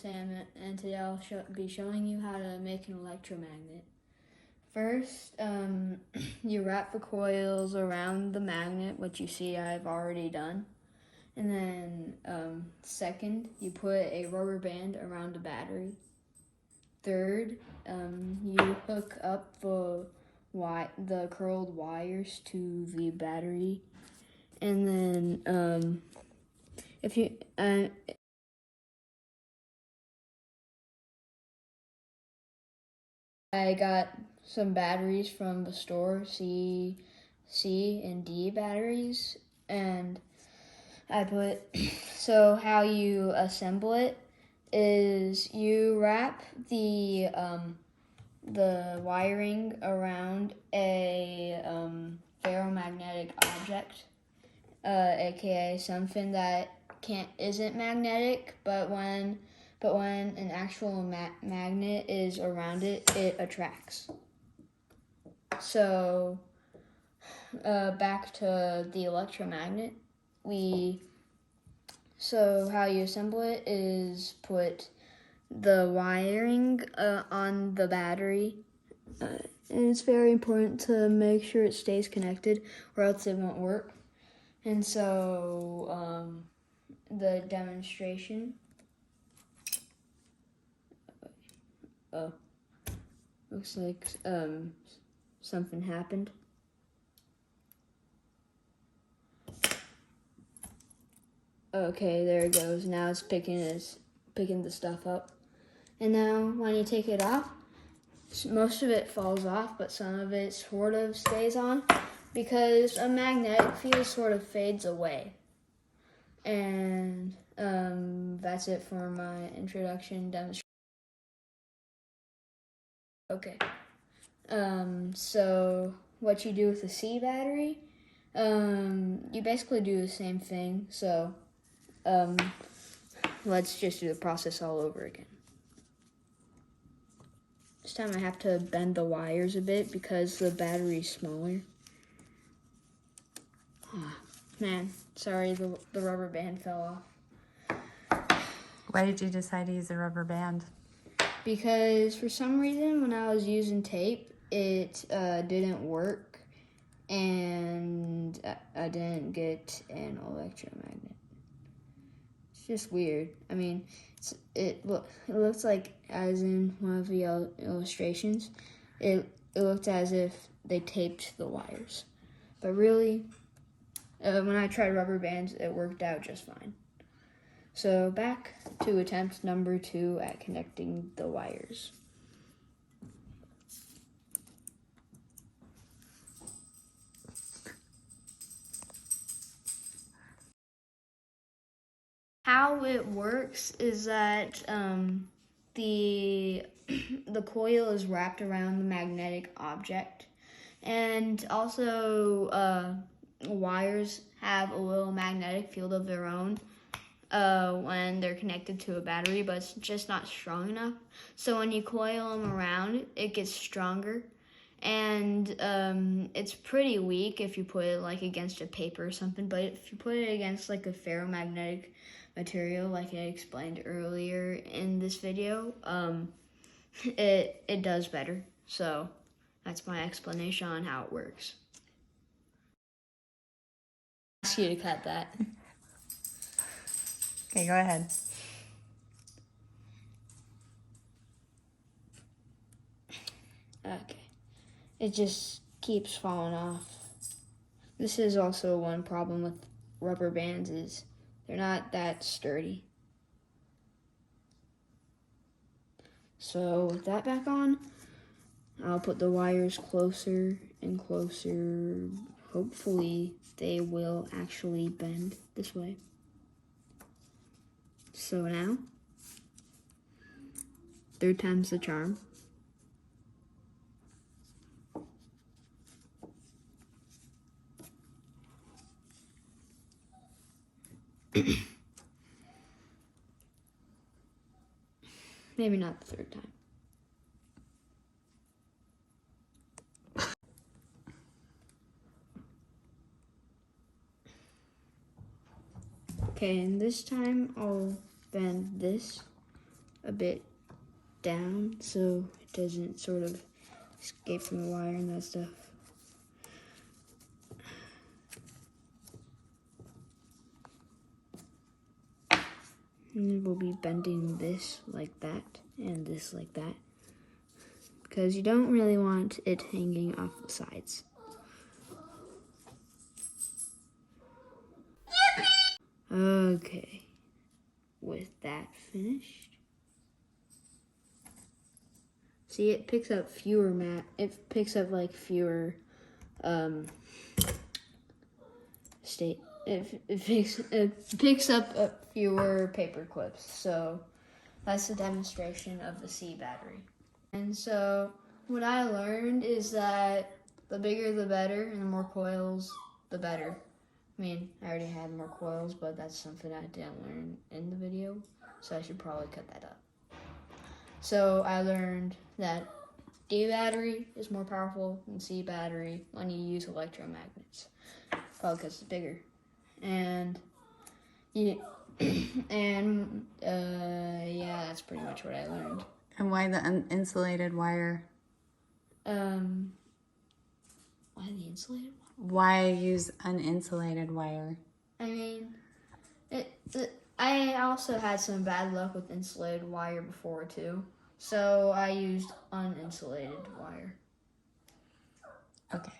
Sam, and today I'll be showing you how to make an electromagnet. First, you wrap the coils around the magnet, which you see I've already done. And then second, you put a rubber band around the battery. Third, you hook up the curled wires to the battery. And then if you I got some batteries from the store, C and D batteries, and I put, so how you assemble it is you wrap the wiring around a ferromagnetic object, aka something that isn't magnetic, but when an actual magnet is around it, it attracts. So back to the electromagnet, so how you assemble it is put the wiring on the battery, and it's very important to make sure it stays connected or else it won't work. And so the demonstration, looks like something happened. Okay, there it goes. Now it's picking the stuff up. And now when you take it off, most of it falls off, but some of it sort of stays on because a magnetic field sort of fades away. And that's it for my introduction demonstration. Okay. So what you do with the C battery, you basically do the same thing. So let's just do the process all over again. This time I have to bend the wires a bit because the battery's smaller. Oh, man, sorry, the rubber band fell off. Why did you decide to use a rubber band? Because for some reason when I was using tape, it didn't work, and I didn't get an electromagnet. It's just weird. I mean, it looks like, as in one of the illustrations, it looked as if they taped the wires. But really, when I tried rubber bands, it worked out just fine. So back to attempt number 2 at connecting the wires. How it works is that the coil is wrapped around the magnetic object, and also wires have a little magnetic field of their own when they're connected to a battery, but it's just not strong enough. So when you coil them around, it gets stronger, and it's pretty weak if you put it like against a paper or something, but if you put it against like a ferromagnetic material, like I explained earlier in this video, it does better. So that's my explanation on how it works. I'll ask you to cut that. Okay, go ahead. Okay. It just keeps falling off. This is also one problem with rubber bands, is they're not that sturdy. So with that back on, I'll put the wires closer and closer. Hopefully they will actually bend this way. So now, 3rd time's the charm. Maybe not the 3rd time. Okay, and this time I'll bend this a bit down so it doesn't sort of escape from the wire and that stuff. And we'll be bending this like that and this like that, because you don't really want it hanging off the sides. Okay, with that finished. See, it picks up fewer it picks up like fewer it picks up fewer paper clips. So that's a demonstration of the C battery. And so what I learned is that the bigger the better, and the more coils the better. I mean, I already had more coils, but that's something I didn't learn in the video, so I should probably cut that up. So I learned that D battery is more powerful than C battery when you use electromagnets, probably because it's bigger. And yeah, yeah, that's pretty much what I learned. And why the uninsulated wire? Why the insulated one? Why use uninsulated wire? I mean, I also had some bad luck with insulated wire before too, so I used uninsulated wire. Okay.